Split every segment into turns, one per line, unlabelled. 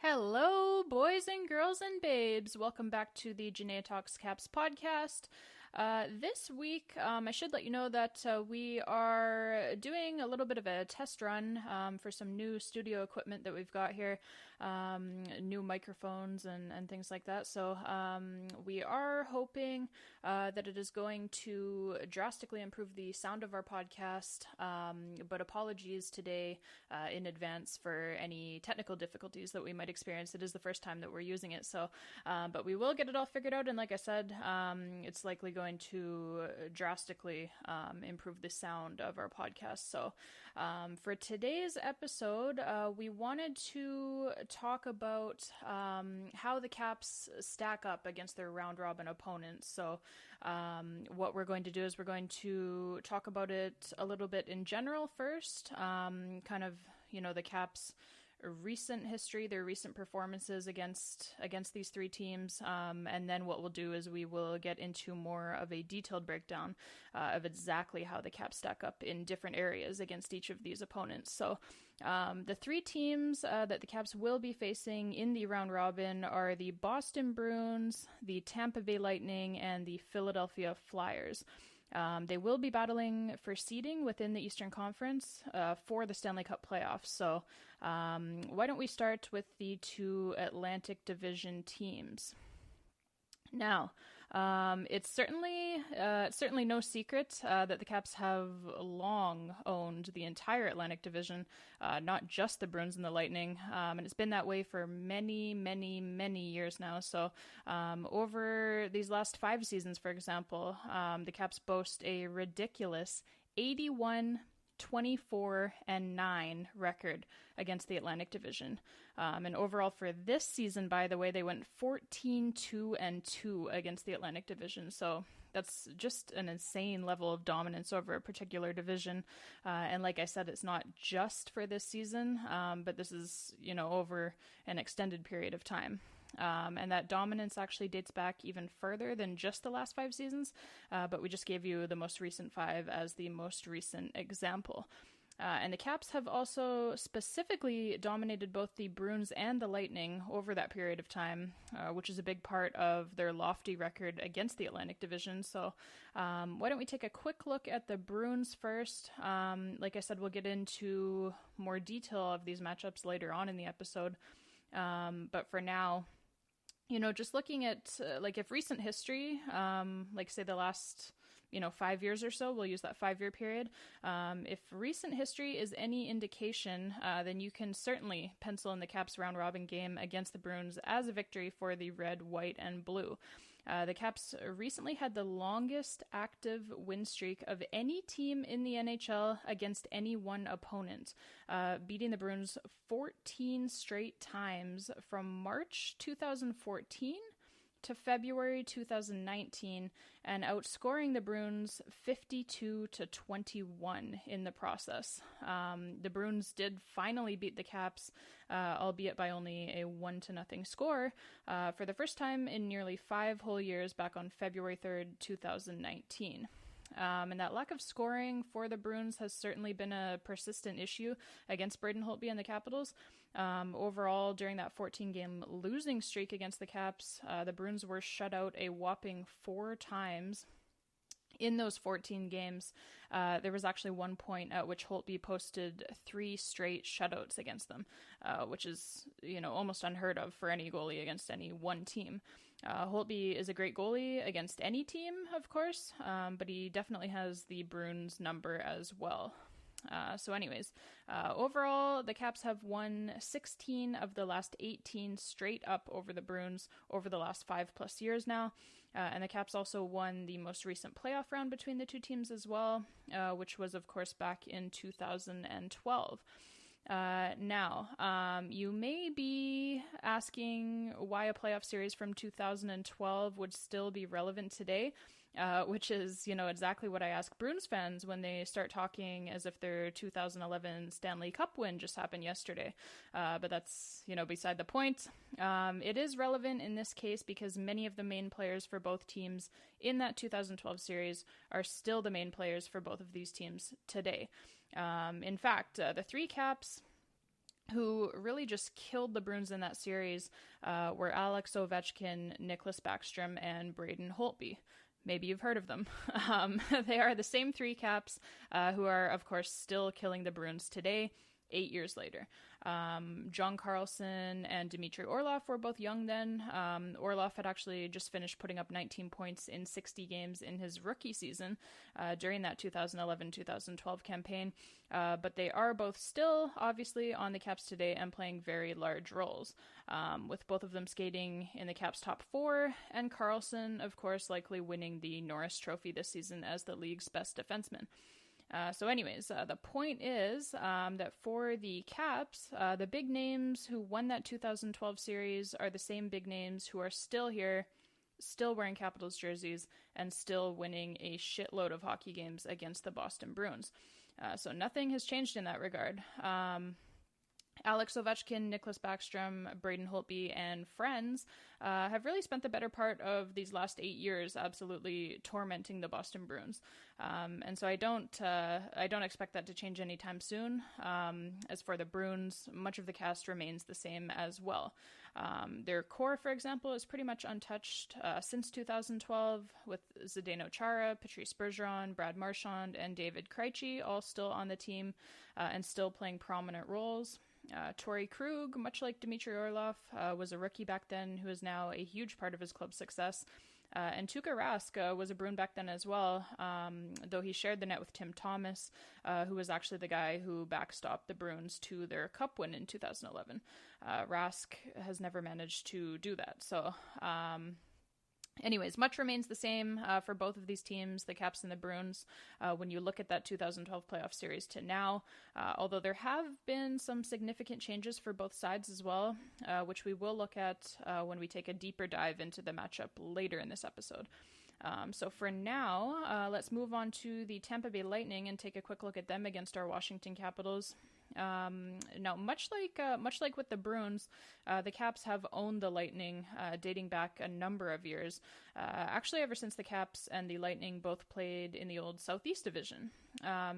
Hello, boys and girls and babes. Welcome back to the Janaea Talks Caps podcast. This week, I should let you know that we are doing a little bit of a test run for some new studio equipment that we've got here, new microphones and things like that. So we are hoping that it is going to drastically improve the sound of our podcast, but apologies today in advance for any technical difficulties that we might experience. It is the first time that we're using it, so but we will get it all figured out, and like I said, it's likely going to drastically improve the sound of our podcast. So for today's episode, we wanted to talk about how the Caps stack up against their round robin opponents. So what we're going to do is we're going to talk about it a little bit in general first, kind of, the Caps' recent history, their recent performances against these three teams, and then what we'll do is we will get into more of a detailed breakdown of exactly how the Caps stack up in different areas against each of these opponents. So the three teams that the Caps will be facing in the round robin are the Boston Bruins, the Tampa Bay Lightning, and the Philadelphia Flyers. They will be battling for seeding within the Eastern Conference for the Stanley Cup playoffs. So why don't we start with the two Atlantic Division teams? Now, it's certainly no secret that the Caps have long owned the entire Atlantic Division, not just the Bruins and the Lightning, and it's been that way for many, many, many years now. So over these last 5 seasons, for example, the Caps boast a ridiculous 81-24-9 record against the Atlantic Division. And overall for this season, by the way, they went 14-2-2 against the Atlantic Division. So that's just an insane level of dominance over a particular division. And like I said, it's not just for this season, but this is, over an extended period of time. And that dominance actually dates back even further than just the last 5 seasons, but we just gave you the most recent 5 as the most recent example. And the Caps have also specifically dominated both the Bruins and the Lightning over that period of time, which is a big part of their lofty record against the Atlantic Division. So why don't we take a quick look at the Bruins first? Like I said, we'll get into more detail of these matchups later on in the episode. But for now, just looking at, if recent history, say the last, 5 years or so, we'll use that 5-year period. If recent history is any indication, then you can certainly pencil in the Caps round robin game against the Bruins as a victory for the red, white, and blue. The Caps recently had the longest active win streak of any team in the NHL against any one opponent, beating the Bruins 14 straight times from March 2014 to February 2019, and outscoring the Bruins 52-21 in the process. The Bruins did finally beat the Caps, albeit by only a 1-0 score, for the first time in nearly 5 whole years back on February 3rd, 2019. And that lack of scoring for the Bruins has certainly been a persistent issue against Braden Holtby and the Capitals. Overall, during that 14-game losing streak against the Caps, the Bruins were shut out a whopping 4 times. In those 14 games, there was actually one point at which Holtby posted 3 straight shutouts against them, which is, almost unheard of for any goalie against any one team. Holtby is a great goalie against any team, of course, but he definitely has the Bruins number as well. So anyways, overall, the Caps have won 16 of the last 18 straight up over the Bruins over the last 5+ years now. And the Caps also won the most recent playoff round between the two teams as well, which was, of course, back in 2012. Now, you may be asking why a playoff series from 2012 would still be relevant today, which is, exactly what I ask Bruins fans when they start talking as if their 2011 Stanley Cup win just happened yesterday. But that's, beside the point. It is relevant in this case because many of the main players for both teams in that 2012 series are still the main players for both of these teams today. In fact, the 3 Caps who really just killed the Bruins in that series were Alex Ovechkin, Nicklas Backstrom, and Braden Holtby. Maybe you've heard of them. They are the same three Caps who are, of course, still killing the Bruins today, 8 years later. John Carlson and Dmitry Orlov were both young then. Orlov had actually just finished putting up 19 points in 60 games in his rookie season during that 2011-2012 campaign. But they are both still, obviously, on the Caps today and playing very large roles, with both of them skating in the Caps' top four, and Carlson, of course, likely winning the Norris Trophy this season as the league's best defenseman. So anyways, the point is that for the Caps, the big names who won that 2012 series are the same big names who are still here, still wearing Capitals jerseys, and still winning a shitload of hockey games against the Boston Bruins. So nothing has changed in that regard. Alex Ovechkin, Nicklas Backstrom, Braden Holtby, and friends have really spent the better part of these last 8 years absolutely tormenting the Boston Bruins. And so I don't expect that to change anytime soon. As for the Bruins, much of the cast remains the same as well. Their core, for example, is pretty much untouched since 2012, with Zdeno Chara, Patrice Bergeron, Brad Marchand, and David Krejci all still on the team and still playing prominent roles. Torrey Krug, much like Dmitry Orlov, was a rookie back then who is now a huge part of his club's success. And Tuukka Rask was a Bruin back then as well, though he shared the net with Tim Thomas, who was actually the guy who backstopped the Bruins to their cup win in 2011. Rask has never managed to do that. So, anyways, much remains the same for both of these teams, the Caps and the Bruins, when you look at that 2012 playoff series to now, although there have been some significant changes for both sides as well, which we will look at when we take a deeper dive into the matchup later in this episode. So for now, let's move on to the Tampa Bay Lightning and take a quick look at them against our Washington Capitals. Now, much like with the Bruins, the Caps have owned the Lightning dating back a number of years, actually ever since the Caps and the Lightning both played in the old Southeast Division.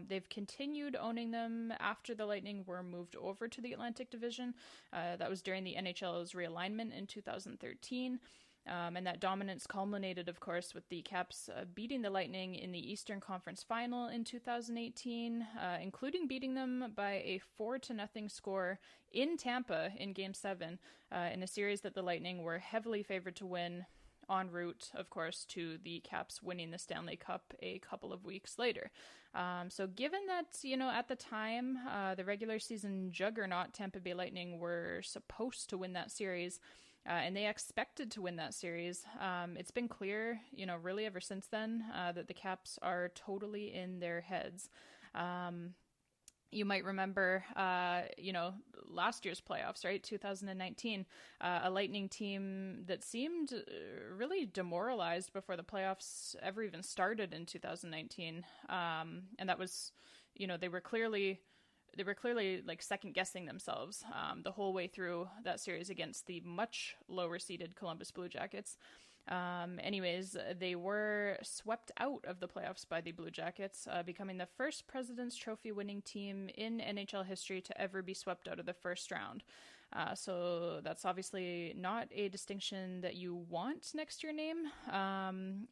They've continued owning them after the Lightning were moved over to the Atlantic Division. That was during the NHL's realignment in 2013. And that dominance culminated, of course, with the Caps beating the Lightning in the Eastern Conference Final in 2018, including beating them by a 4-0 score in Tampa in Game 7, in a series that the Lightning were heavily favored to win, en route, of course, to the Caps winning the Stanley Cup a couple of weeks later. So given that, at the time, the regular season juggernaut Tampa Bay Lightning were supposed to win that series, and they expected to win that series, it's been clear, really ever since then, that the Caps are totally in their heads. You might remember, last year's playoffs, right? 2019, a Lightning team that seemed really demoralized before the playoffs ever even started in 2019. And that was, they were clearly like second guessing themselves the whole way through that series against the much lower seeded Columbus Blue Jackets. Anyways, they were swept out of the playoffs by the Blue Jackets, becoming the first President's Trophy winning team in NHL history to ever be swept out of the first round. So that's obviously not a distinction that you want next to your name.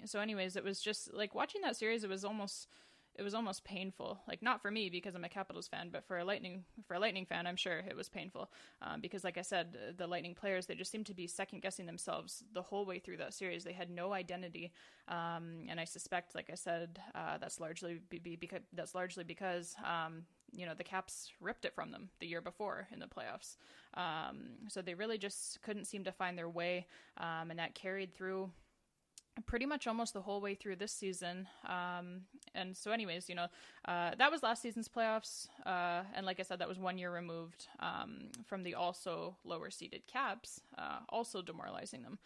So anyways, it was just like watching that series, it was almost painful. Like, not for me because I'm a Capitals fan, but for a Lightning fan, I'm sure it was painful. Because like I said, the Lightning players, they just seemed to be second guessing themselves the whole way through that series. They had no identity. And I suspect, like I said, that's largely because the Caps ripped it from them the year before in the playoffs. So they really just couldn't seem to find their way. And that carried through pretty much almost the whole way through this season. And so anyways, that was last season's playoffs. And like I said, that was 1 year removed from the also lower seeded Caps, also demoralizing them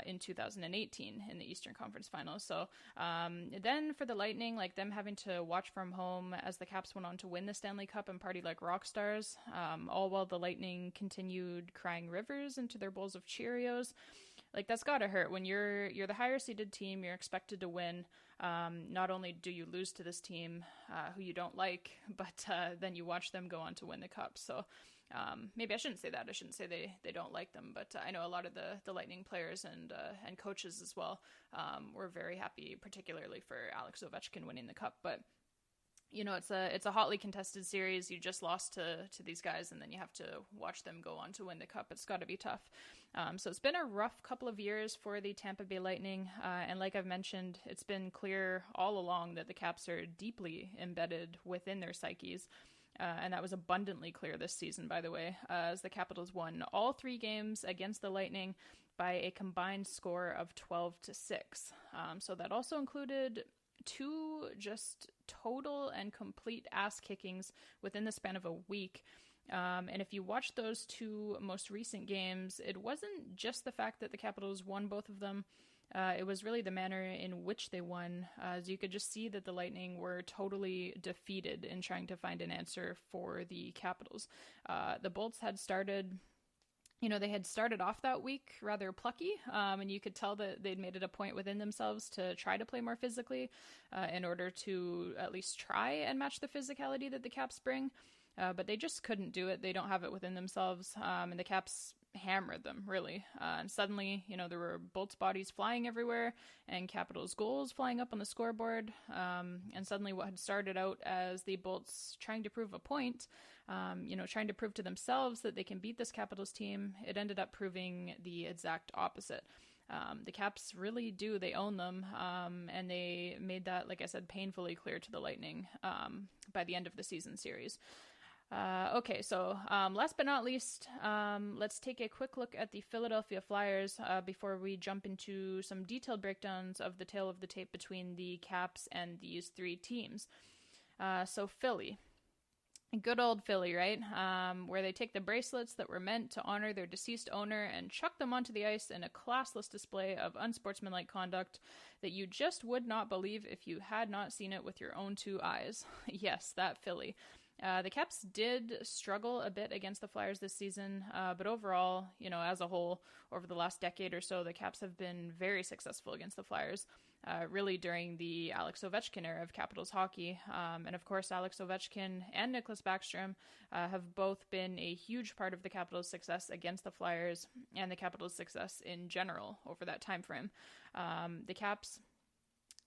in 2018 in the Eastern Conference Finals. So then for the Lightning, like them having to watch from home as the Caps went on to win the Stanley Cup and party like rock stars, all while the Lightning continued crying rivers into their bowls of Cheerios. Like, that's gotta hurt when you're the higher seeded team, you're expected to win. Not only do you lose to this team who you don't like, but then you watch them go on to win the cup. So Maybe I shouldn't say that. I shouldn't say they don't like them, but I know a lot of the Lightning players and coaches as well were very happy, particularly for Alex Ovechkin winning the cup. But it's a hotly contested series. You just lost to these guys, and then you have to watch them go on to win the cup. It's got to be tough. So it's been a rough couple of years for the Tampa Bay Lightning, and like I've mentioned, it's been clear all along that the Caps are deeply embedded within their psyches. And that was abundantly clear this season, by the way, as the Capitals won all 3 games against the Lightning by a combined score of 12-6. So that also included 2 just total and complete ass kickings within the span of a week. And if you watch those 2 most recent games, it wasn't just the fact that the Capitals won both of them. It was really the manner in which they won, as you could just see that the Lightning were totally defeated in trying to find an answer for the Capitals. The Bolts had started, they had started off that week rather plucky, and you could tell that they'd made it a point within themselves to try to play more physically in order to at least try and match the physicality that the Caps bring. But they just couldn't do it. They don't have it within themselves, and the Caps hammered them, really. And suddenly, there were Bolts bodies flying everywhere and Capitals goals flying up on the scoreboard. And suddenly what had started out as the Bolts trying to prove a point, trying to prove to themselves that they can beat this Capitals team, it ended up proving the exact opposite. The Caps really do. They own them, and they made that, like I said, painfully clear to the Lightning by the end of the season series. Okay, so last but not least, let's take a quick look at the Philadelphia Flyers before we jump into some detailed breakdowns of the tale of the tape between the Caps and these 3 teams. So Philly. Good old Philly, right? Where they take the bracelets that were meant to honor their deceased owner and chuck them onto the ice in a classless display of unsportsmanlike conduct that you just would not believe if you had not seen it with your own 2 eyes. Yes, that Philly. The Caps did struggle a bit against the Flyers this season, but overall, as a whole, over the last decade or so, the Caps have been very successful against the Flyers, really during the Alex Ovechkin era of Capitals hockey. And of course, Alex Ovechkin and Nicklas Backstrom have both been a huge part of the Capitals' success against the Flyers and the Capitals' success in general over that time frame. The Caps...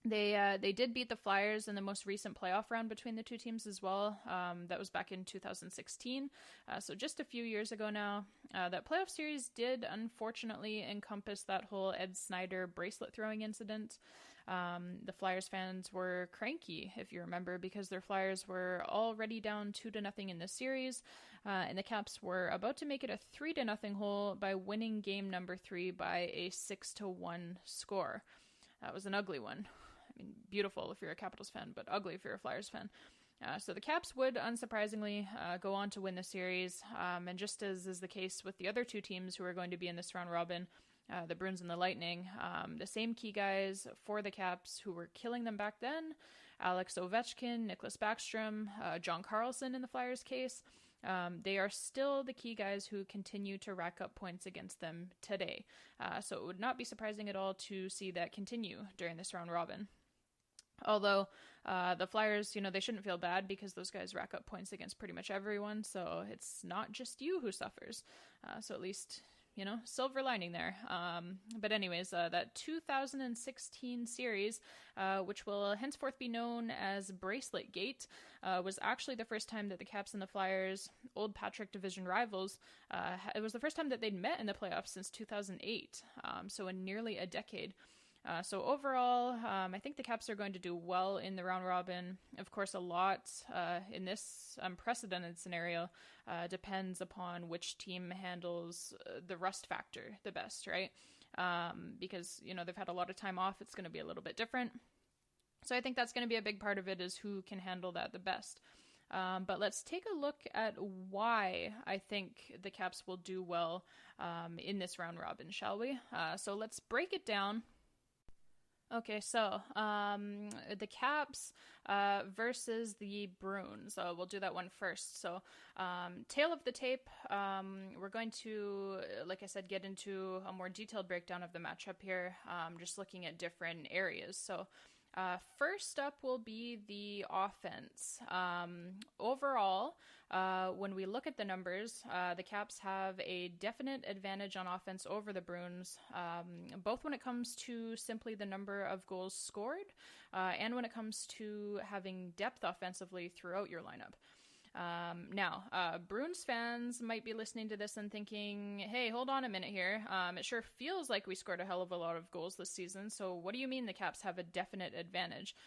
They did beat the Flyers in the most recent playoff round between the 2 teams as well. That was back in 2016, so just a few years ago now. That playoff series did unfortunately encompass that whole Ed Snyder bracelet throwing incident. The Flyers fans were cranky, if you remember, because their Flyers were already down 2-0 in this series, and the Caps were about to make it a 3-0 hole by winning game number 3 by a 6-1 score. That was an ugly one. I mean, beautiful if you're a Capitals fan, but ugly if you're a Flyers fan. So the Caps would, unsurprisingly, go on to win the series. And just as is the case with the other 2 teams who are going to be in this round robin, the Bruins and the Lightning, the same key guys for the Caps who were killing them back then, Alex Ovechkin, Nicklas Backstrom, John Carlson in the Flyers' case, they are still the key guys who continue to rack up points against them today. So it would not be surprising at all to see that continue during this round robin. Although the Flyers, they shouldn't feel bad because those guys rack up points against pretty much everyone, so it's not just you who suffers. So at least, silver lining there. But anyways, that 2016 series, which will henceforth be known as Bracelet Gate, was actually the first time that the Caps and the Flyers, old Patrick Division rivals, it was the first time that they'd met in the playoffs since 2008, so in nearly a decade. So overall, I think the Caps are going to do well in the round robin. Of course, a lot in this unprecedented scenario depends upon which team handles the rust factor the best, right? Because, they've had a lot of time off. It's going to be a little bit different. So I think that's going to be a big part of it, is who can handle that the best. But let's take a look at why I think the Caps will do well in this round robin, shall we? So let's break it down. Okay, so the Caps versus the Bruins. We'll do that one first. So tail of the tape, we're going to, like I said, get into a more detailed breakdown of the matchup here, just looking at different areas. So First up will be the offense. Overall, when we look at the numbers, the Caps have a definite advantage on offense over the Bruins, both when it comes to simply the number of goals scored, and when it comes to having depth offensively throughout your lineup. Now, Bruins fans might be listening to this and thinking, hey, hold on a minute here. It sure feels like we scored a hell of a lot of goals this season, so what do you mean the Caps have a definite advantage?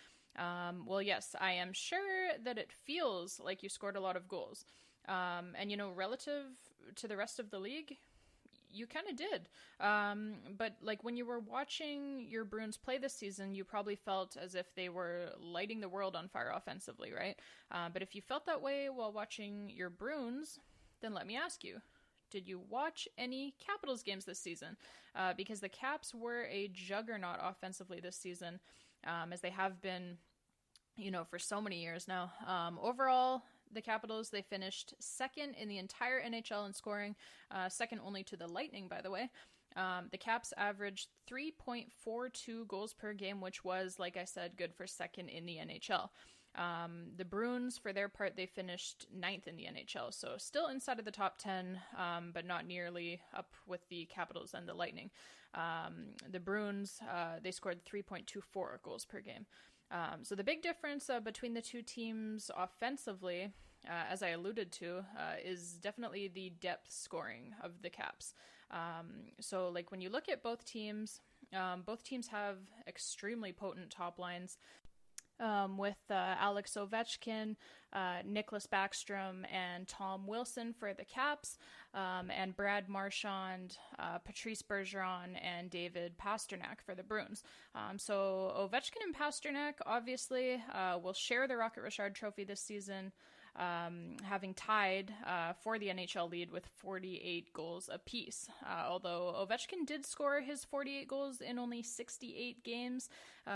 Well, yes, I am sure that it feels like you scored a lot of goals. And, relative to the rest of the league, you kind of did. But like when you were watching your Bruins play this season, you probably felt as if they were lighting the world on fire offensively, right? But if you felt that way while watching your Bruins, then let me ask you, did you watch any Capitals games this season? Because the Caps were a juggernaut offensively this season, as they have been, for so many years now. Overall, the Capitals, they finished second in the entire NHL in scoring, second only to the Lightning, by the way. The Caps averaged 3.42 goals per game, which was, like I said, good for second in the NHL. The Bruins, for their part, they finished ninth in the NHL, so still inside of the top 10, but not nearly up with the Capitals and the Lightning. The Bruins, they scored 3.24 goals per game. So the big difference between the two teams offensively, as I alluded to, is definitely the depth scoring of the Caps. So like when you look at both teams have extremely potent top lines. With Alex Ovechkin, Nicholas Backstrom, and Tom Wilson for the Caps, and Brad Marchand, Patrice Bergeron, and David Pastrnak for the Bruins. So Ovechkin and Pastrnak obviously will share the Rocket Richard Trophy this season, having tied for the NHL lead with 48 goals apiece. Although Ovechkin did score his 48 goals in only 68 games,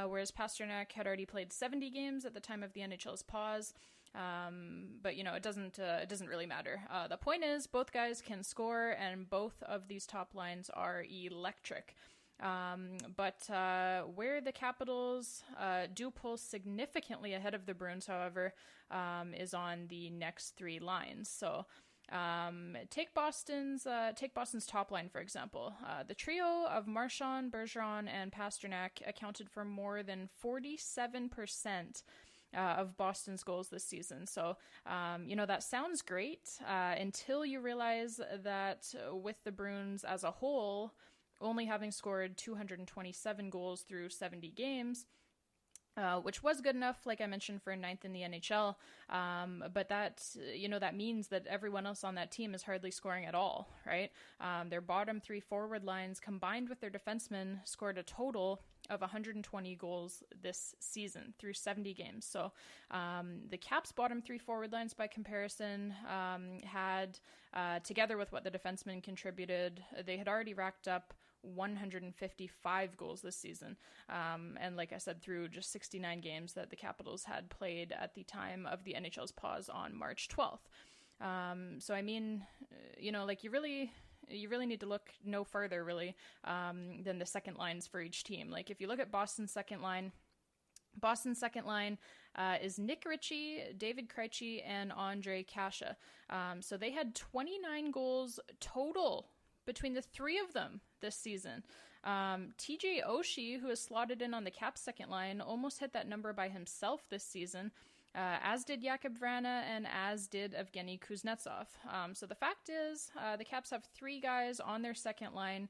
whereas Pastrnak had already played 70 games at the time of the NHL's pause. But it doesn't really matter. The point is, both guys can score, and both of these top lines are electric. But where the Capitals do pull significantly ahead of the Bruins, however, is on the next three lines. So take Boston's top line, for example. The trio of Marchand, Bergeron, and Pastrnak accounted for more than 47% of Boston's goals this season. So, that sounds great until you realize that with the Bruins as a whole only having scored 227 goals through 70 games, which was good enough, like I mentioned, for ninth in the NHL. But that means that everyone else on that team is hardly scoring at all, right? Their bottom three forward lines combined with their defensemen scored a total of 120 goals this season through 70 games. So the Caps' bottom three forward lines, by comparison, had, together with what the defensemen contributed, they had already racked up 155 goals this season. And like I said, through just 69 games that the Capitals had played at the time of the NHL's pause on March 12th. So I mean, you really need to look no further, really, than the second lines for each team. Like, if you look at Boston's second line is Nick Ritchie, David Krejci, and Andre Kasha. So they had 29 goals total between the three of them this season. TJ Oshie, who is slotted in on the Caps second line, almost hit that number by himself this season, as did Jakub Vrana and as did Evgeny Kuznetsov. So the fact is, the Caps have three guys on their second line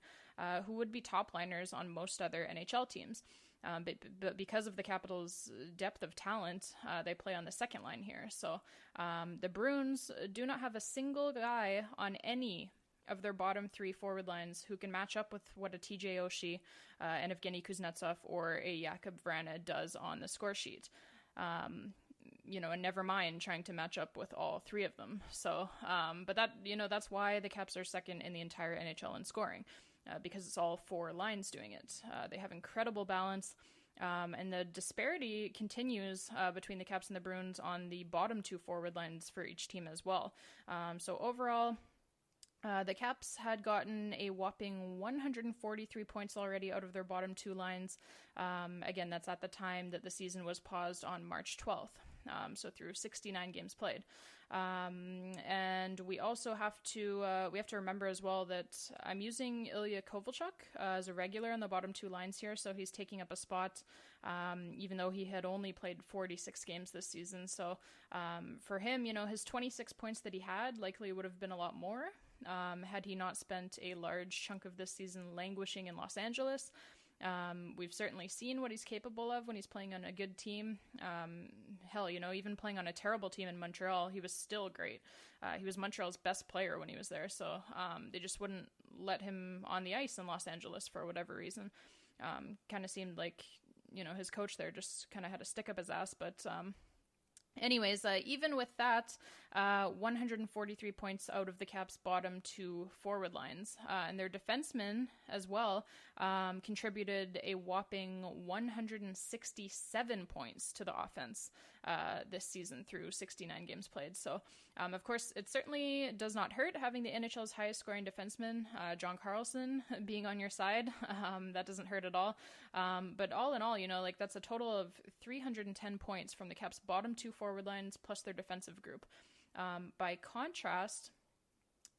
who would be top liners on most other NHL teams. But because of the Capitals' depth of talent, they play on the second line here. So the Bruins do not have a single guy on any of their bottom three forward lines who can match up with what a TJ Oshie and Evgeny Kuznetsov or a Jakub Vrana does on the score sheet. And never mind trying to match up with all three of them. So, but that's why the Caps are second in the entire NHL in scoring, because it's all four lines doing it. They have incredible balance, and the disparity continues between the Caps and the Bruins on the bottom two forward lines for each team as well. So overall, The Caps had gotten a whopping 143 points already out of their bottom two lines. Again, that's at the time that the season was paused on March 12th, so through 69 games played. And we also have to remember as well that I'm using Ilya Kovalchuk as a regular on the bottom two lines here, so he's taking up a spot, even though he had only played 46 games this season. So for him, his 26 points that he had likely would have been a lot more. Had he not spent a large chunk of this season languishing in Los Angeles. We've certainly seen what he's capable of when he's playing on a good team. Hell, even playing on a terrible team in Montreal, he was still great. He was Montreal's best player when he was there, so they just wouldn't let him on the ice in Los Angeles for whatever reason. Kind of seemed like, his coach there just kind of had a stick up his ass, but... Anyways, even with that, 143 points out of the Caps' bottom two forward lines. And their defensemen as well contributed a whopping 167 points to the offense this season through 69 games played. So, of course, it certainly does not hurt having the NHL's highest scoring defenseman, John Carlson, being on your side. That doesn't hurt at all. But all in all, that's a total of 310 points from the Caps' bottom two forward lines plus their defensive group. By contrast,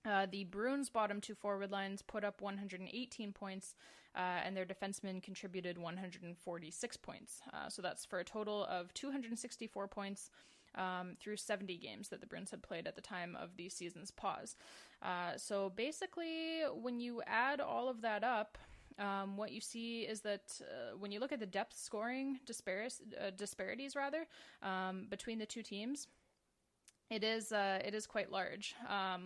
the Bruins' bottom two forward lines put up 118 points, and their defensemen contributed 146 points. So that's for a total of 264 points through 70 games that the Bruins had played at the time of the season's pause. So basically, when you add all of that up, what you see is that when you look at the depth scoring disparities between the two teams, it is quite large.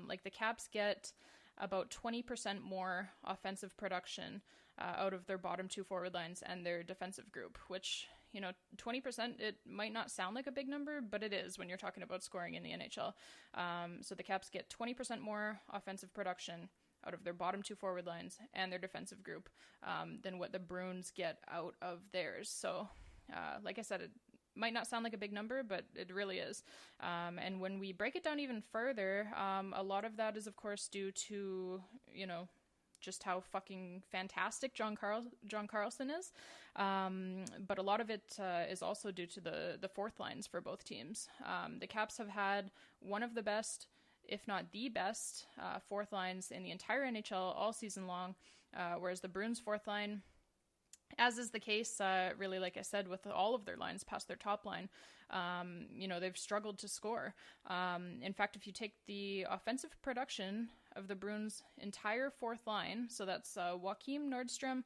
Like the Caps get about 20% more offensive production out of their bottom two forward lines and their defensive group, which, 20%, it might not sound like a big number, but it is when you're talking about scoring in the NHL. So the Caps get 20% more offensive production out of their bottom two forward lines and their defensive group than what the Bruins get out of theirs. So, like I said, it might not sound like a big number, but it really is. And when we break it down even further, a lot of that is, of course, due to, just how fucking fantastic John Carlson is. But a lot of it is also due to the fourth lines for both teams. The Caps have had one of the best, if not the best, fourth lines in the entire NHL all season long, whereas the Bruins' fourth line, as is the case, really, like I said, with all of their lines past their top line, they've struggled to score. In fact, if you take the offensive production of the Bruins' entire fourth line, so that's Joakim Nordstrom,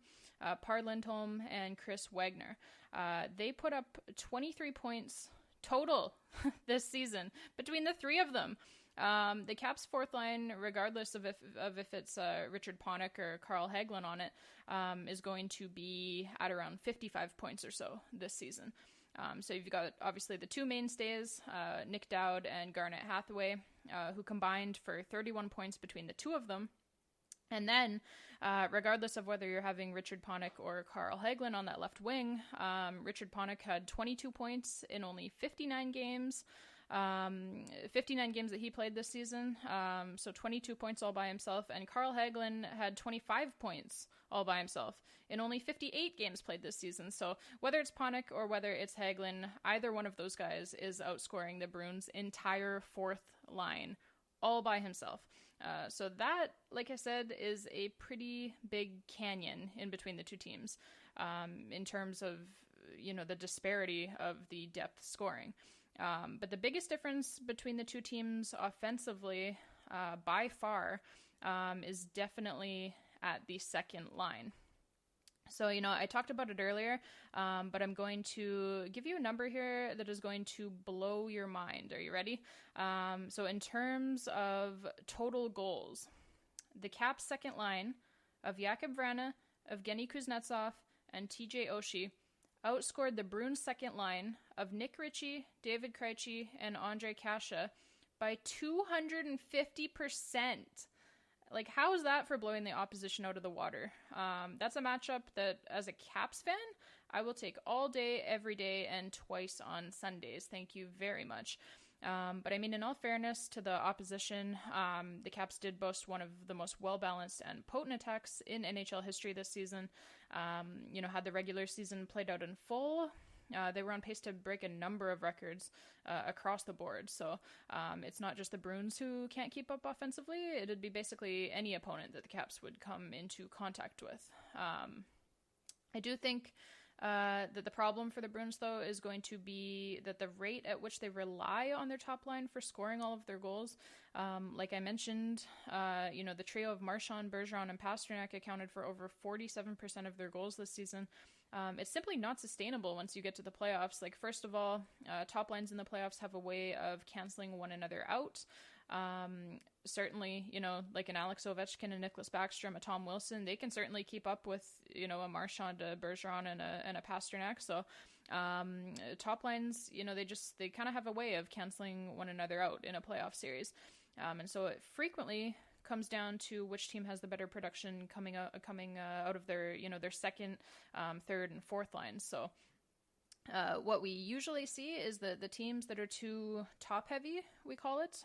Par Lindholm, and Chris Wagner, they put up 23 points total this season between the three of them. The Caps' fourth line, regardless of if it's Richard Panik or Carl Hagelin on it, is going to be at around 55 points or so this season. So you've got, obviously, the two mainstays, Nick Dowd and Garnet Hathaway, who combined for 31 points between the two of them. And then, regardless of whether you're having Richard Panik or Carl Hagelin on that left wing, Richard Panik had 22 points in only 59 games. 59 games that he played this season, so 22 points all by himself, and Carl Hagelin had 25 points all by himself in only 58 games played this season. So whether it's Panik or whether it's Hagelin, either one of those guys is outscoring the Bruins' entire fourth line all by himself. So that, like I said, is a pretty big canyon in between the two teams in terms of, the disparity of the depth scoring. But the biggest difference between the two teams offensively, by far, is definitely at the second line. So, I talked about it earlier, but I'm going to give you a number here that is going to blow your mind. Are you ready? So in terms of total goals, the Caps' second line of Jakub Vrana, Evgeny Kuznetsov, and TJ Oshie outscored the Bruins' second line of Nick Ritchie, David Krejci, and Andre Kasha by 250%. Like, how is that for blowing the opposition out of the water? That's a matchup that, as a Caps fan, I will take all day, every day, and twice on Sundays. Thank you very much. But I mean, in all fairness to the opposition, the Caps did boast one of the most well-balanced and potent attacks in NHL history this season. Had the regular season played out in full, they were on pace to break a number of records across the board. So it's not just the Bruins who can't keep up offensively. It'd be basically any opponent that the Caps would come into contact with. I do think that the problem for the Bruins, though, is going to be that the rate at which they rely on their top line for scoring all of their goals. Like I mentioned, the trio of Marchand, Bergeron, and Pasternak accounted for over 47% of their goals this season. It's simply not sustainable once you get to the playoffs. Like, first of all, top lines in the playoffs have a way of canceling one another out. Certainly, like an Alex Ovechkin, a Nicholas Backstrom, a Tom Wilson, they can certainly keep up with, a Marchand, a Bergeron, and a Pasternak. So, top lines, they kind of have a way of canceling one another out in a playoff series. And so it frequently comes down to which team has the better production coming out of their, their second, third, and fourth lines. So, what we usually see is that the teams that are too top heavy, we call it,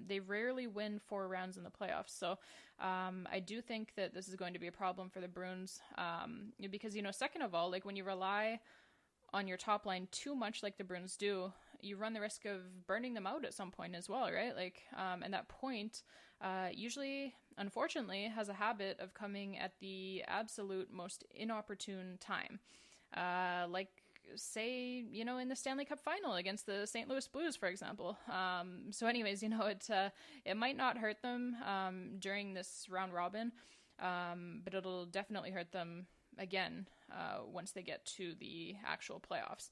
they rarely win 4 rounds in the playoffs. So I do think that this is going to be a problem for the Bruins because, second of all, like when you rely on your top line too much like the Bruins do, you run the risk of burning them out at some point as well, right? Like, and that point usually, unfortunately, has a habit of coming at the absolute most inopportune time. Like, say, in the Stanley Cup final against the St. Louis Blues, for example. So anyways, it might not hurt them during this round robin, but it'll definitely hurt them again once they get to the actual playoffs.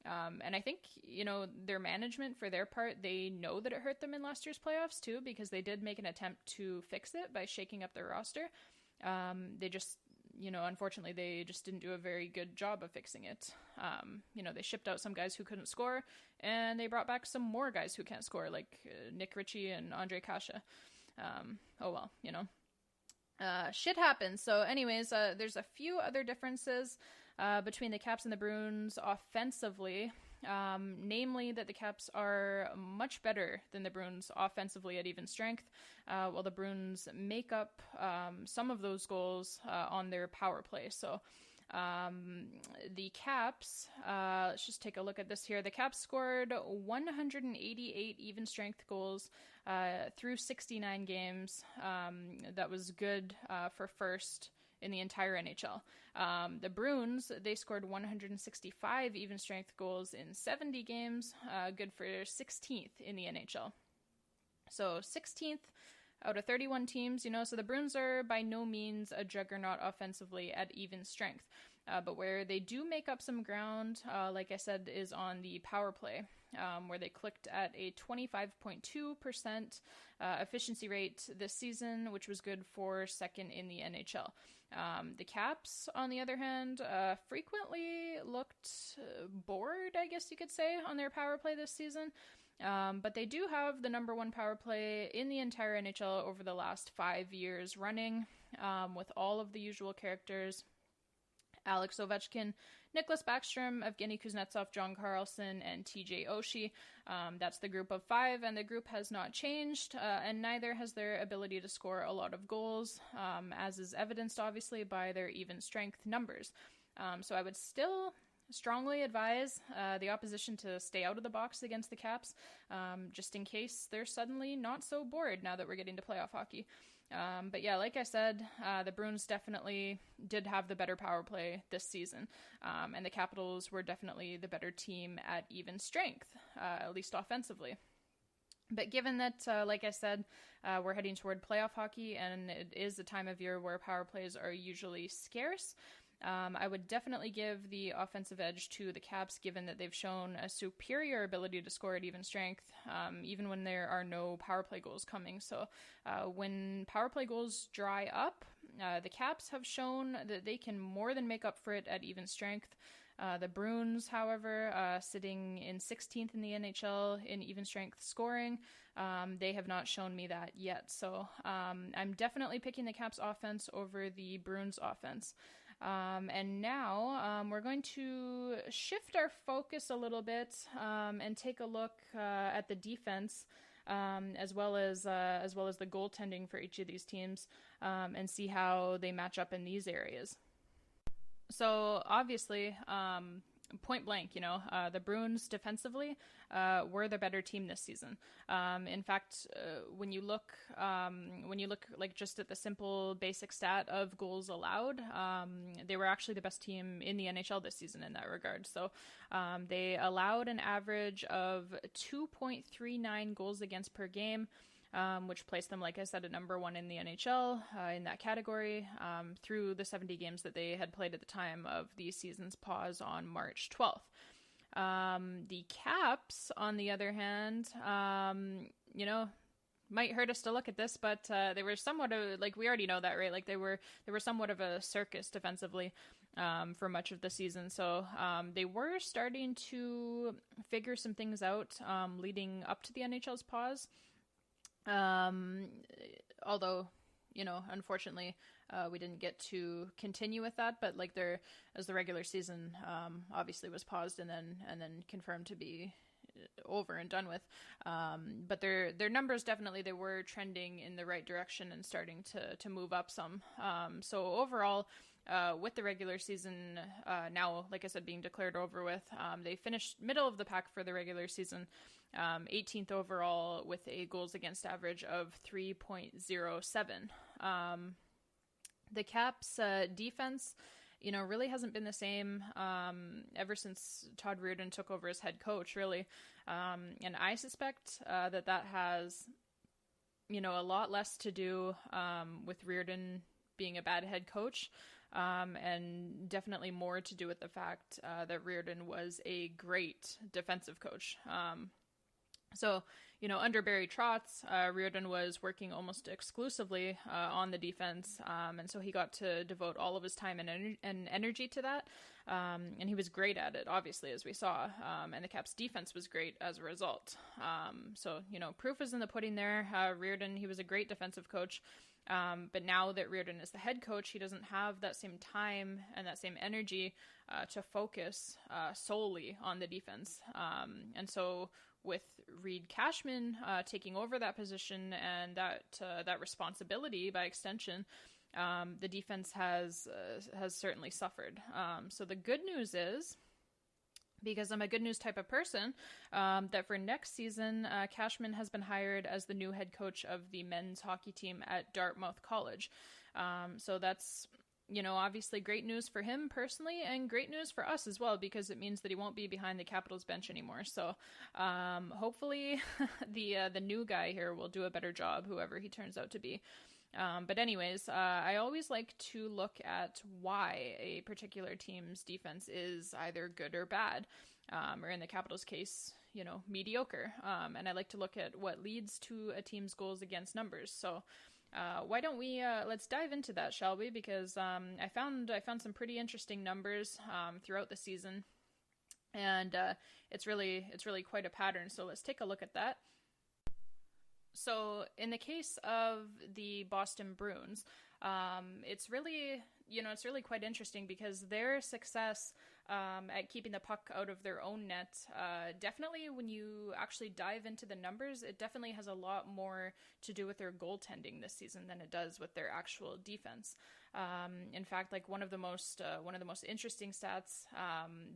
And I think, their management, for their part, they know that it hurt them in last year's playoffs too, because they did make an attempt to fix it by shaking up their roster. They just, unfortunately, they just didn't do a very good job of fixing it. They shipped out some guys who couldn't score, and they brought back some more guys who can't score, like Nick Ritchie and Andre Kasha. Shit happens. So anyways, there's a few other differences between the Caps and the Bruins offensively. Namely that the Caps are much better than the Bruins offensively at even strength, while the Bruins make up some of those goals on their power play. So the Caps, let's just take a look at this here. The Caps scored 188 even strength goals through 69 games. That was good for first in the entire NHL. The Bruins, they scored 165 even strength goals in 70 games, good for 16th in the NHL. So 16th out of 31 teams, so the Bruins are by no means a juggernaut offensively at even strength. But where they do make up some ground, like I said, is on the power play, where they clicked at a 25.2% efficiency rate this season, which was good for second in the NHL. The Caps, on the other hand, frequently looked bored, I guess you could say, on their power play this season. But they do have the number 1 power play in the entire NHL over the last 5 years running, with all of the usual characters: Alex Ovechkin, Nicholas Backstrom, Evgeny Kuznetsov, John Carlson, and TJ Oshie. That's the group of 5, and the group has not changed, and neither has their ability to score a lot of goals, as is evidenced, obviously, by their even strength numbers. So I would still strongly advise the opposition to stay out of the box against the Caps, just in case they're suddenly not so bored now that we're getting to playoff hockey. But yeah, like I said, the Bruins definitely did have the better power play this season, and the Capitals were definitely the better team at even strength, at least offensively. But given that, like I said, we're heading toward playoff hockey, and it is a time of year where power plays are usually scarce, I would definitely give the offensive edge to the Caps, given that they've shown a superior ability to score at even strength, even when there are no power play goals coming. So when power play goals dry up, the Caps have shown that they can more than make up for it at even strength. The Bruins, however, sitting in 16th in the NHL in even strength scoring, they have not shown me that yet. So I'm definitely picking the Caps offense over the Bruins offense. And now we're going to shift our focus a little bit and take a look at the defense, as well as the goaltending for each of these teams, and see how they match up in these areas. So obviously, point blank, the Bruins defensively were the better team this season. In fact, when you look like just at the simple basic stat of goals allowed, they were actually the best team in the NHL this season in that regard. So they allowed an average of 2.39 goals against per game, which placed them, like I said, at number one in the NHL in that category through the 70 games that they had played at the time of the season's pause on March 12th. The Caps, on the other hand, might hurt us to look at this, but they were somewhat of, like, we already know that, right? Like they were somewhat of a circus defensively for much of the season. So they were starting to figure some things out leading up to the NHL's pause. Although, unfortunately, we didn't get to continue with that, but like as the regular season, obviously was paused and then confirmed to be over and done with. But their numbers definitely, they were trending in the right direction and starting to move up some. So overall, with the regular season, now, like I said, being declared over with, they finished middle of the pack for the regular season. 18th overall with a goals against average of 3.07. The Caps defense, really hasn't been the same ever since Todd Reirden took over as head coach, really. And I suspect that has, a lot less to do with Reirden being a bad head coach, and definitely more to do with the fact that Reirden was a great defensive coach. So, under Barry Trotz, Reirden was working almost exclusively on the defense, and so he got to devote all of his time and energy to that, and he was great at it, obviously, as we saw, and the Caps' defense was great as a result. So, proof is in the pudding there. Reirden, he was a great defensive coach, but now that Reirden is the head coach, he doesn't have that same time and that same energy to focus solely on the defense, and so with Reed Cashman taking over that position and that responsibility by extension, the defense has certainly suffered. So the good news is, because I'm a good news type of person, that for next season, Cashman has been hired as the new head coach of the men's hockey team at Dartmouth College. So that's, obviously great news for him personally and great news for us as well, because it means that he won't be behind the Capitals bench anymore. So hopefully the new guy here will do a better job, whoever he turns out to be. But anyways, I always like to look at why a particular team's defense is either good or bad, or in the Capitals case, mediocre. And I like to look at what leads to a team's goals against numbers. So why don't we let's dive into that, shall we? Because I found some pretty interesting numbers throughout the season, and it's really quite a pattern. So let's take a look at that. So in the case of the Boston Bruins, it's really quite interesting because their success at keeping the puck out of their own net, definitely when you actually dive into the numbers, it definitely has a lot more to do with their goaltending this season than it does with their actual defense. In fact, like one of the most interesting stats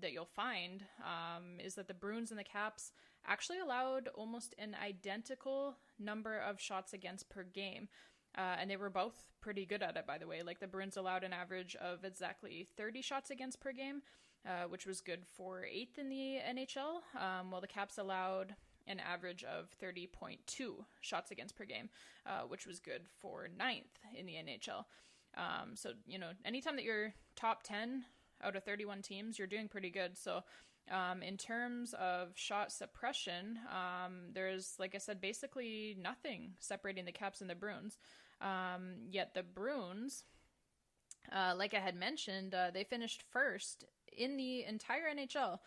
that you'll find is that the Bruins and the Caps actually allowed almost an identical number of shots against per game. And they were both pretty good at it, by the way. Like the Bruins allowed an average of exactly 30 shots against per game, which was good for 8th in the NHL, while the Caps allowed an average of 30.2 shots against per game, which was good for 9th in the NHL. So, anytime that you're top 10 out of 31 teams, you're doing pretty good. So in terms of shot suppression, there's, like I said, basically nothing separating the Caps and the Bruins. Yet the Bruins, like I had mentioned, they finished first in the entire NHL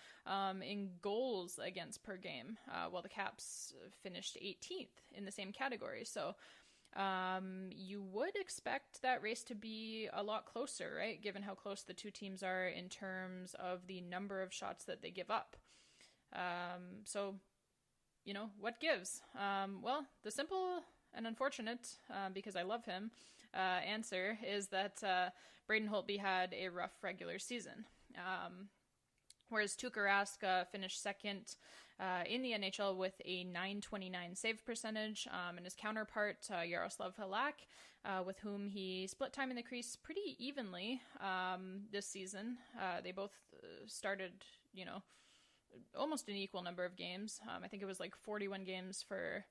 in goals against per game, while the Caps finished 18th in the same category. So you would expect that race to be a lot closer, right? Given how close the two teams are in terms of the number of shots that they give up. So, what gives? Well, the simple and unfortunate, because I love him, answer is that Braden Holtby had a rough regular season. Whereas Tuukka Rask finished second in the NHL with a .929 save percentage, and his counterpart, Yaroslav Halak, with whom he split time in the crease pretty evenly this season. They both started, almost an equal number of games. I think it was like 41 games for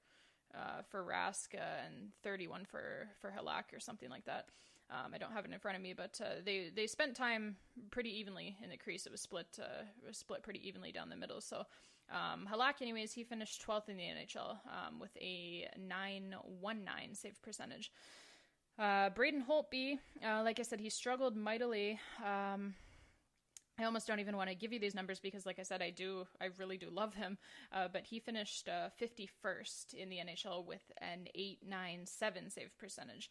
Rask and 31 for Halak or something like that. I don't have it in front of me, but they spent time pretty evenly in the crease. It was split pretty evenly down the middle. So Halak, anyways, he finished 12th in the NHL with a .919 save percentage. Braden Holtby, like I said, he struggled mightily. I almost don't even want to give you these numbers because, like I said, I really do love him. But he finished 51st in the NHL with an .897 save percentage.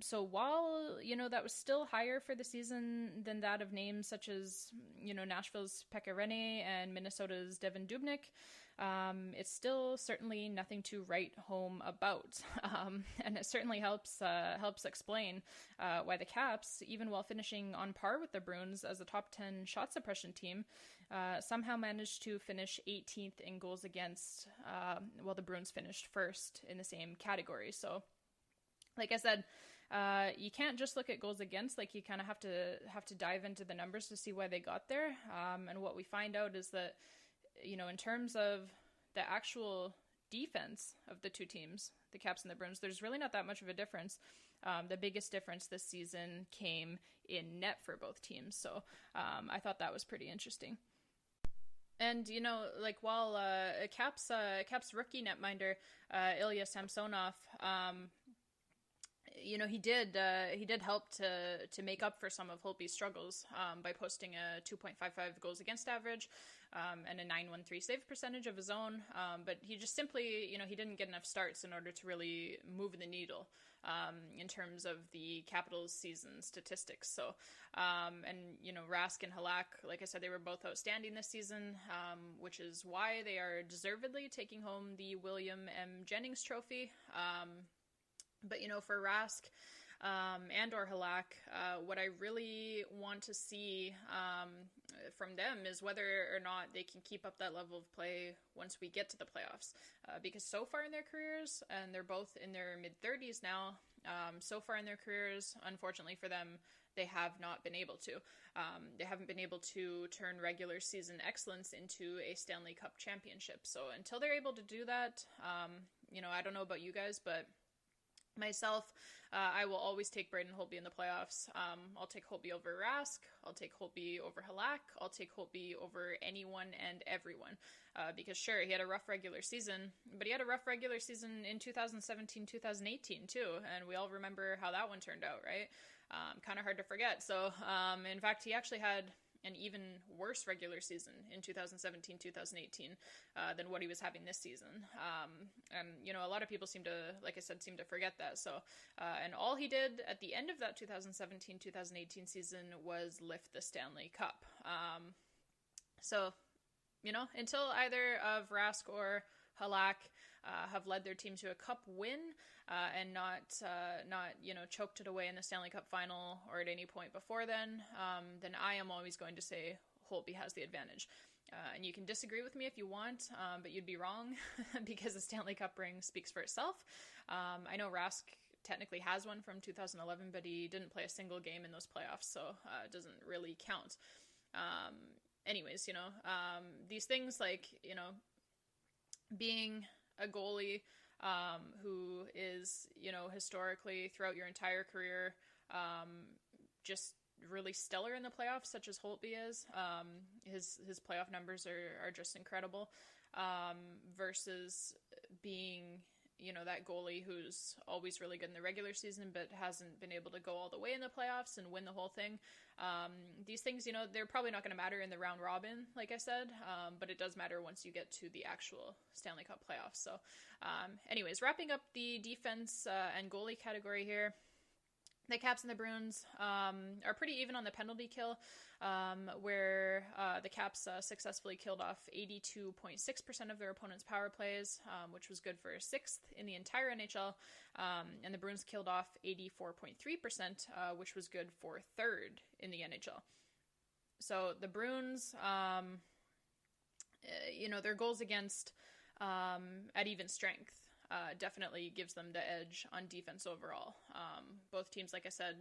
So while, that was still higher for the season than that of names such as, Nashville's Pekka Rinne and Minnesota's Devin Dubnyk, it's still certainly nothing to write home about. And it certainly helps explain why the Caps, even while finishing on par with the Bruins as a top 10 shot suppression team, somehow managed to finish 18th in goals against, while the Bruins finished first in the same category. So, like I said, you can't just look at goals against. Like, you kind of have to dive into the numbers to see why they got there. And what we find out is that, in terms of the actual defense of the two teams, the Caps and the Bruins, there's really not that much of a difference. The biggest difference this season came in net for both teams. So I thought that was pretty interesting. And, while Caps rookie netminder, Ilya Samsonov, he did help to make up for some of Holtby's struggles by posting a 2.55 goals against average and a .913 save percentage of his own. But he just simply, he didn't get enough starts in order to really move the needle in terms of the Capitals' season statistics. So, Rask and Halak, like I said, they were both outstanding this season, which is why they are deservedly taking home the William M. Jennings Trophy. But, for Rask and or Halak, what I really want to see from them is whether or not they can keep up that level of play once we get to the playoffs. Because so far in their careers, and they're both in their mid-30s now, so far in their careers, unfortunately for them, they have not been able to. They haven't been able to turn regular season excellence into a Stanley Cup championship. So until they're able to do that, I don't know about you guys, but myself, I will always take Braden Holtby in the playoffs. I'll take Holtby over Rask. I'll take Holtby over Halak. I'll take Holtby over anyone and everyone. Because sure, he had a rough regular season, but he had a rough regular season in 2017-2018 too, and we all remember how that one turned out, right? Kind of hard to forget. So, in fact, he actually had an even worse regular season in 2017-2018 than what he was having this season. And, a lot of people seem to forget that. So, and all he did at the end of that 2017-2018 season was lift the Stanley Cup. So, until either of Rask or Halak have led their team to a cup win and not choked it away in the Stanley Cup final or at any point before then I am always going to say Holtby has the advantage. And you can disagree with me if you want, but you'd be wrong because the Stanley Cup ring speaks for itself. I know Rask technically has one from 2011, but he didn't play a single game in those playoffs, so it doesn't really count. Anyways, these things like, being a goalie who is, historically throughout your entire career, just really stellar in the playoffs, such as Holtby is. His playoff numbers are just incredible, versus being that goalie who's always really good in the regular season but hasn't been able to go all the way in the playoffs and win the whole thing. These things, they're probably not going to matter in the round robin, like I said, but it does matter once you get to the actual Stanley Cup playoffs. So anyways, wrapping up the defense and goalie category here. The Caps and the Bruins are pretty even on the penalty kill, where the Caps successfully killed off 82.6% of their opponent's power plays, which was good for 6th in the entire NHL, and the Bruins killed off 84.3%, which was good for 3rd in the NHL. So the Bruins, their goals against at even strength definitely gives them the edge on defense overall. Both teams, like I said,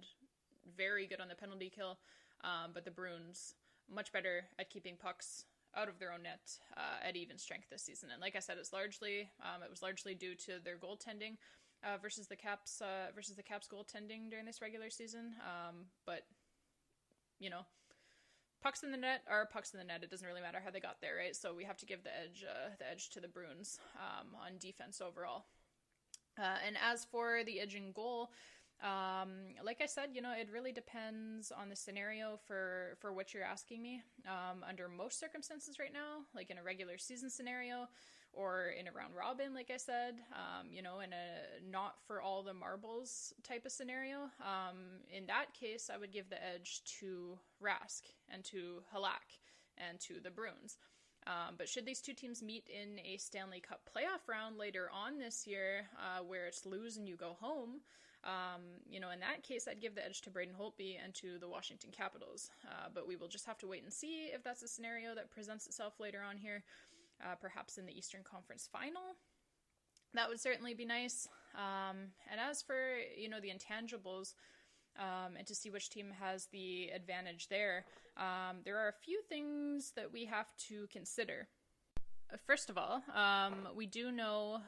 very good on the penalty kill, but the Bruins much better at keeping pucks out of their own net at even strength this season. And like I said, it was largely due to their goaltending versus the Caps goaltending during this regular season. But pucks in the net are pucks in the net. It doesn't really matter how they got there, right? So we have to give the edge to the Bruins on defense overall. And as for the edge in goal, like I said, it really depends on the scenario for what you're asking me. Under most circumstances right now, like in a regular season scenario or in a round robin, like I said, in a not for all the marbles type of scenario, in that case, I would give the edge to Rask and to Halak and to the Bruins. But should these two teams meet in a Stanley Cup playoff round later on this year, where it's lose and you go home, in that case, I'd give the edge to Braden Holtby and to the Washington Capitals. But we will just have to wait and see if that's a scenario that presents itself later on here, perhaps in the Eastern Conference Final. That would certainly be nice. And as for, the intangibles, and to see which team has the advantage there, there are a few things that we have to consider. First of all, we do know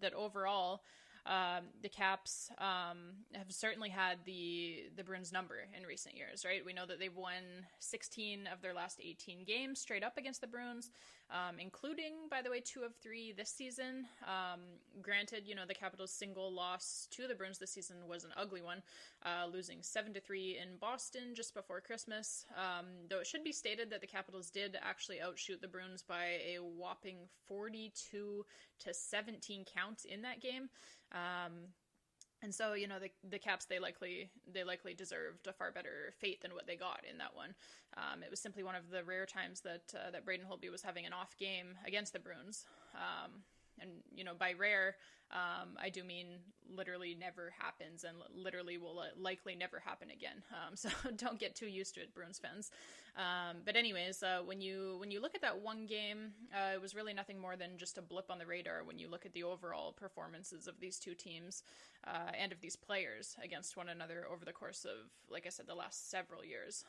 that overall, the Caps have certainly had the Bruins number in recent years, right? We know that they've won 16 of their last 18 games straight up against the Bruins, including, by the way, 2 of 3 this season. Granted, the Capitals' single loss to the Bruins this season was an ugly one, losing 7-3 in Boston just before Christmas. Though it should be stated that the Capitals did actually outshoot the Bruins by a whopping 42-17 counts in that game. And so, the Caps, they likely deserved a far better fate than what they got in that one. It was simply one of the rare times that Braden Holtby was having an off game against the Bruins. And, by rare, I do mean literally never happens and literally will likely never happen again. So don't get too used to it, Bruins fans. But anyways, when you look at that one game, it was really nothing more than just a blip on the radar when you look at the overall performances of these two teams and of these players against one another over the course of, like I said, the last several years.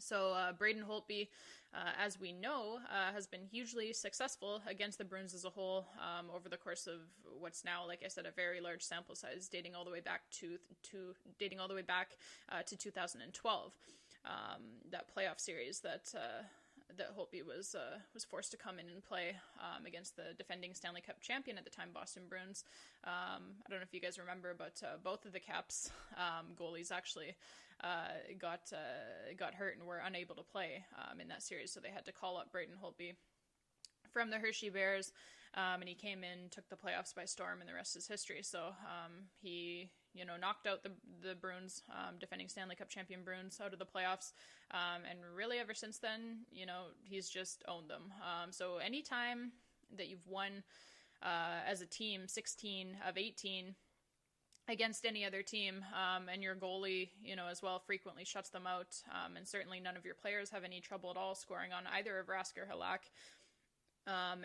So Braden Holtby, as we know, has been hugely successful against the Bruins as a whole over the course of what's now, like I said, a very large sample size, dating all the way back to 2012. That playoff series that Holtby was forced to come in and play against the defending Stanley Cup champion at the time, Boston Bruins. I don't know if you guys remember, but both of the Caps goalies actually got hurt and were unable to play in that series, so they had to call up Braden Holtby from the Hershey Bears, and he came in, took the playoffs by storm, and the rest is history. So he knocked out the Bruins, defending Stanley Cup champion Bruins, out of the playoffs, and really ever since then, he's just owned them. So anytime that you've won as a team 16 of 18 against any other team, and your goalie, as well, frequently shuts them out, and certainly none of your players have any trouble at all scoring on either of Rask or Halak.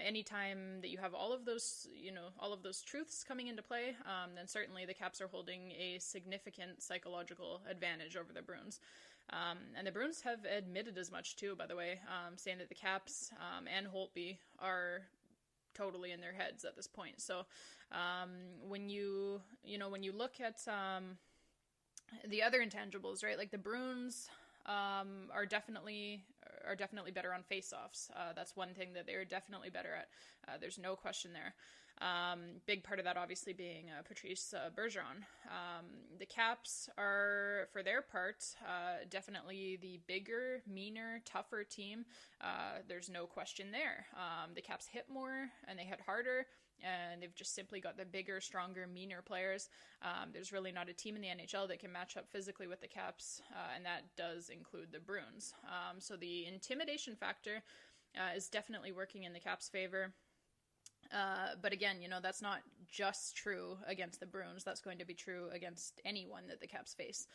Anytime that you have all of those truths coming into play, then certainly the Caps are holding a significant psychological advantage over the Bruins. And the Bruins have admitted as much too, by the way, saying that the Caps and Holtby are totally in their heads at this point. So when you look at the other intangibles, right, like the Bruins are definitely better on face-offs. That's one thing that they're definitely better at. There's no question there. Big part of that obviously being Patrice Bergeron. The Caps are, for their part, definitely the bigger, meaner, tougher team. There's no question there. The Caps hit more and they hit harder, and they've just simply got the bigger, stronger, meaner players. There's really not a team in the NHL that can match up physically with the Caps, and that does include the Bruins. So the intimidation factor is definitely working in the Caps' favor. But again, that's not just true against the Bruins. That's going to be true against anyone that the Caps face.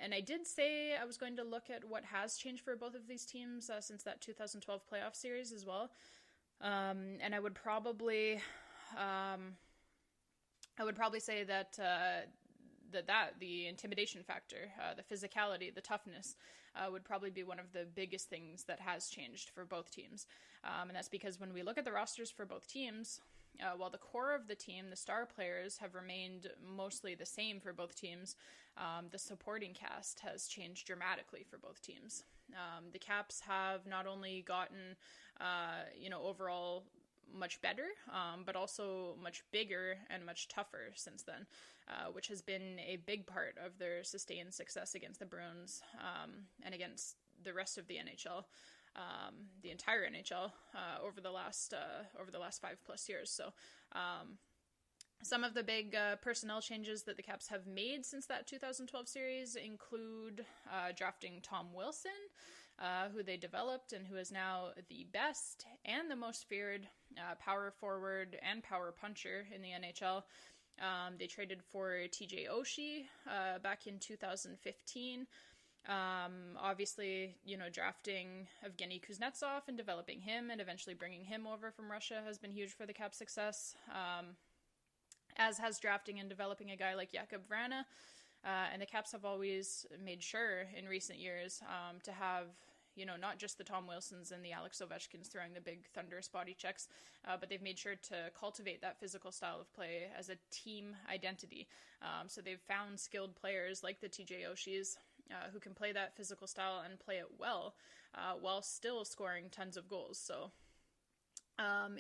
And I did say I was going to look at what has changed for both of these teams since that 2012 playoff series as well. And I would probably say that the intimidation factor, the physicality, the toughness, would probably be one of the biggest things that has changed for both teams. And that's because when we look at the rosters for both teams, while the core of the team, the star players, have remained mostly the same for both teams, the supporting cast has changed dramatically for both teams. The Caps have not only gotten, overall much better, but also much bigger and much tougher since then, which has been a big part of their sustained success against the Bruins and against the rest of the NHL, the entire NHL, over the last 5+ years. So some of the big personnel changes that the Caps have made since that 2012 series include drafting Tom Wilson, who they developed and who is now the best and the most feared power forward and power puncher in the NHL. They traded for TJ Oshie back in 2015. Obviously, drafting Evgeny Kuznetsov and developing him and eventually bringing him over from Russia has been huge for the Caps' success, as has drafting and developing a guy like Jakub Vrana. And the Caps have always made sure in recent years to have, not just the Tom Wilsons and the Alex Ovechkins throwing the big thunderous body checks, but they've made sure to cultivate that physical style of play as a team identity. So they've found skilled players like the TJ Oshies who can play that physical style and play it well while still scoring tons of goals. So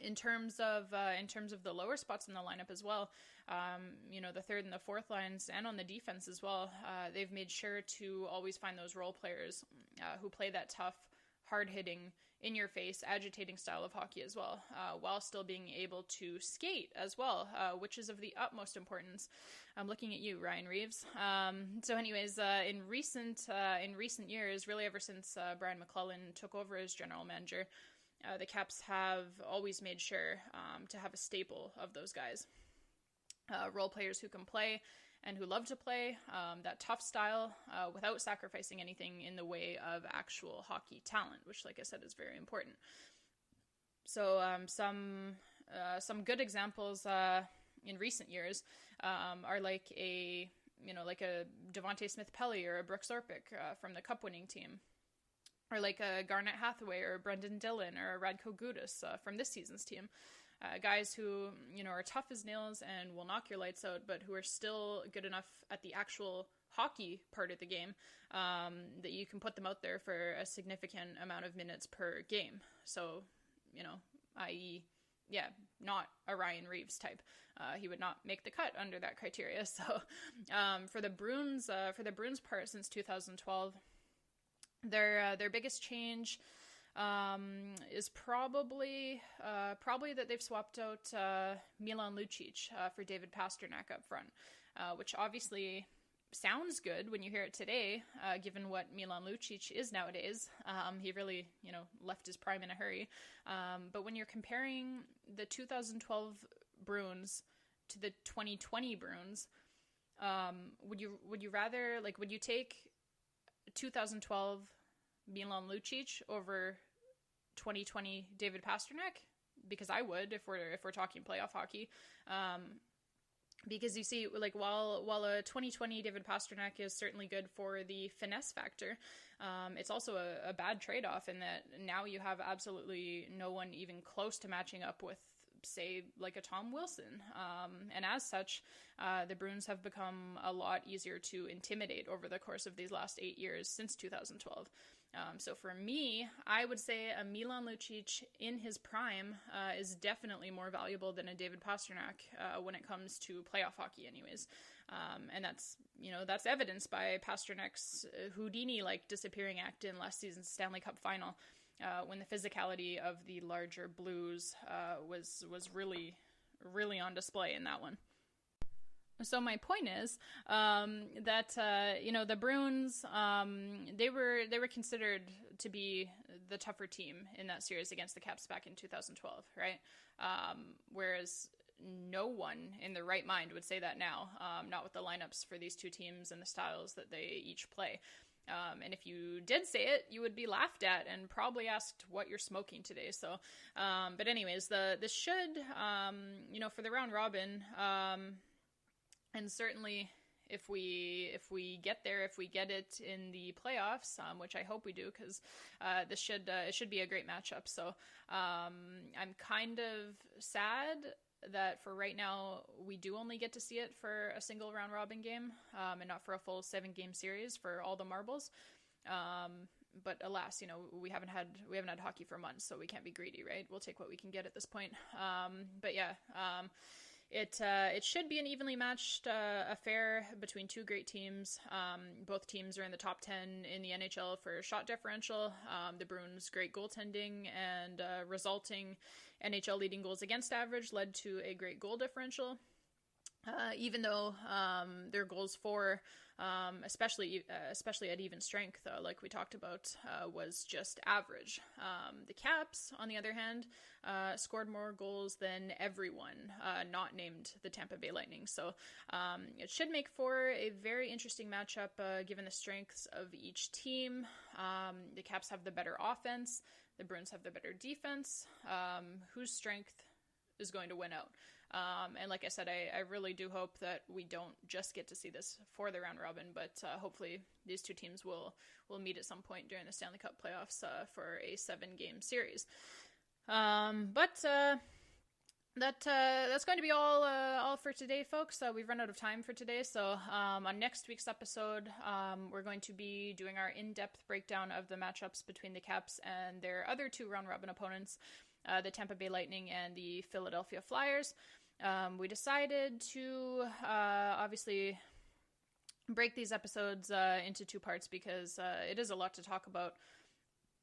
in terms of the lower spots in the lineup as well, the third and the fourth lines and on the defense as well, they've made sure to always find those role players who play that tough, hard-hitting, in-your-face, agitating style of hockey as well, while still being able to skate as well, which is of the utmost importance. I'm looking at you, Ryan Reeves. So anyways, in recent years, really ever since Brian McClellan took over as general manager, the Caps have always made sure to have a staple of those guys. Role players who can play and who love to play that tough style without sacrificing anything in the way of actual hockey talent, which, like I said, is very important. So some good examples in recent years are like a Devontae Smith-Pelly or a Brooks Orpik from the Cup-winning team, or like a Garnet Hathaway or Brendan Dillon or a Radko Gudas from this season's team. Guys who, are tough as nails and will knock your lights out, but who are still good enough at the actual hockey part of the game that you can put them out there for a significant amount of minutes per game. So, i.e., not a Ryan Reeves type. He would not make the cut under that criteria. So for the Bruins part since 2012, their biggest change is probably that they've swapped out Milan Lucic for David Pastrnak up front, which obviously sounds good when you hear it today, given what Milan Lucic is nowadays. He really, left his prime in a hurry. But when you're comparing the 2012 Bruins to the 2020 Bruins, would you take 2012 Milan Lucic over 2020 David Pastrnak? Because I would, if we're talking playoff hockey. Because you see, like, while a 2020 David Pastrnak is certainly good for the finesse factor, it's also a bad trade-off in that now you have absolutely no one even close to matching up with say, like a Tom Wilson. And as such, the Bruins have become a lot easier to intimidate over the course of these last 8 years since 2012. So for me, I would say a Milan Lucic in his prime is definitely more valuable than a David Pastrnak when it comes to playoff hockey anyways. And that's evidenced by Pasternak's Houdini-like disappearing act in last season's Stanley Cup final, when the physicality of the larger Blues was really, really on display in that one. So my point is that the Bruins, they were considered to be the tougher team in that series against the Caps back in 2012, right? Whereas no one in their right mind would say that now, not with the lineups for these two teams and the styles that they each play. And if you did say it, you would be laughed at and probably asked what you're smoking today. So, but anyways, this should, for the round robin, and certainly if we get there, if we get it in the playoffs, which I hope we do, because this should be a great matchup. So I'm kind of sad that for right now we do only get to see it for a single round robin game, and not for a full 7-game series for all the marbles. But alas, we haven't had hockey for months, so we can't be greedy, right? We'll take what we can get at this point. But yeah. It should be an evenly matched affair between two great teams. Both teams are in the top 10 in the NHL for shot differential. The Bruins' great goaltending and resulting NHL leading goals against average led to a great goal differential. Even though their goals for, especially at even strength, like we talked about, was just average. The Caps, on the other hand, scored more goals than everyone not named the Tampa Bay Lightning. So it should make for a very interesting matchup given the strengths of each team. The Caps have the better offense. The Bruins have the better defense. Whose strength is going to win out? And like I said, I really do hope that we don't just get to see this for the round robin, but hopefully these two teams will meet at some point during the Stanley Cup playoffs for a 7-game series. But that's going to be all for today, folks. We've run out of time for today, so on next week's episode, we're going to be doing our in-depth breakdown of the matchups between the Caps and their other two round robin opponents, the Tampa Bay Lightning and the Philadelphia Flyers. We decided to obviously break these episodes into two parts because it is a lot to talk about.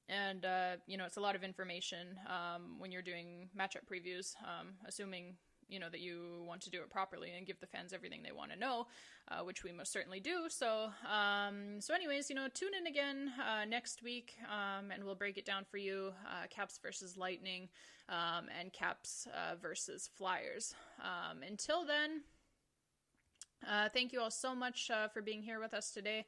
And, it's a lot of information when you're doing matchup previews, assuming, that you want to do it properly and give the fans everything they want to know, which we most certainly do. So anyways, tune in again next week, and we'll break it down for you, Caps versus Lightning, and Caps versus Flyers. Until then, thank you all so much for being here with us today.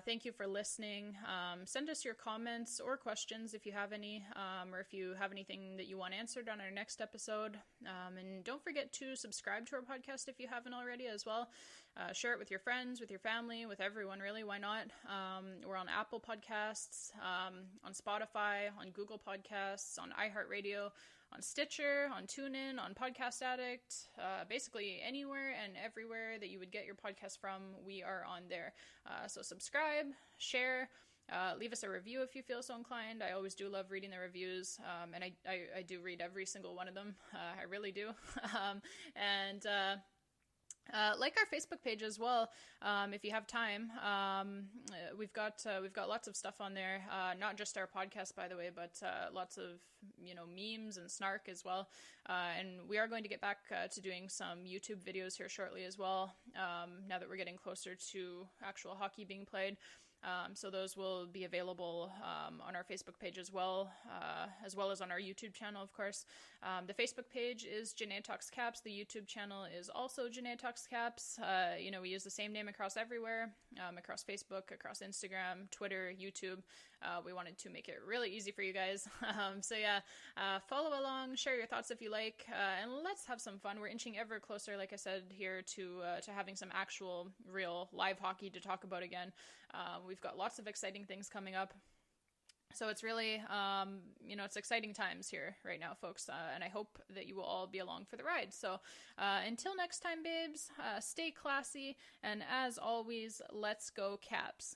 Thank you for listening. Send us your comments or questions if you have any, or if you have anything that you want answered on our next episode. And don't forget to subscribe to our podcast if you haven't already as well. Share it with your friends, with your family, with everyone, really. Why not? We're on Apple Podcasts, on Spotify, on Google Podcasts, on iHeartRadio, on Stitcher, on TuneIn, on Podcast Addict, basically anywhere and everywhere that you would get your podcast from, we are on there. So subscribe, share, leave us a review if you feel so inclined. I always do love reading the reviews, and I do read every single one of them. I really do. Like our Facebook page as well, if you have time. We've got lots of stuff on there, not just our podcast, by the way, but lots of memes and snark as well. And we are going to get back to doing some YouTube videos here shortly as well, now that we're getting closer to actual hockey being played. So those will be available on our Facebook page as well as on our YouTube channel, of course. The Facebook page is Janae Talks Caps. The YouTube channel is also Janae Talks Caps. We use the same name across everywhere, across Facebook, across Instagram, Twitter, YouTube. We wanted to make it really easy for you guys. Follow along, share your thoughts if you like, and let's have some fun. We're inching ever closer, like I said, here to having some actual, real live hockey to talk about again. We've got lots of exciting things coming up. So it's really, it's exciting times here right now, folks, and I hope that you will all be along for the ride. So until next time, babes, stay classy, and as always, let's go Caps.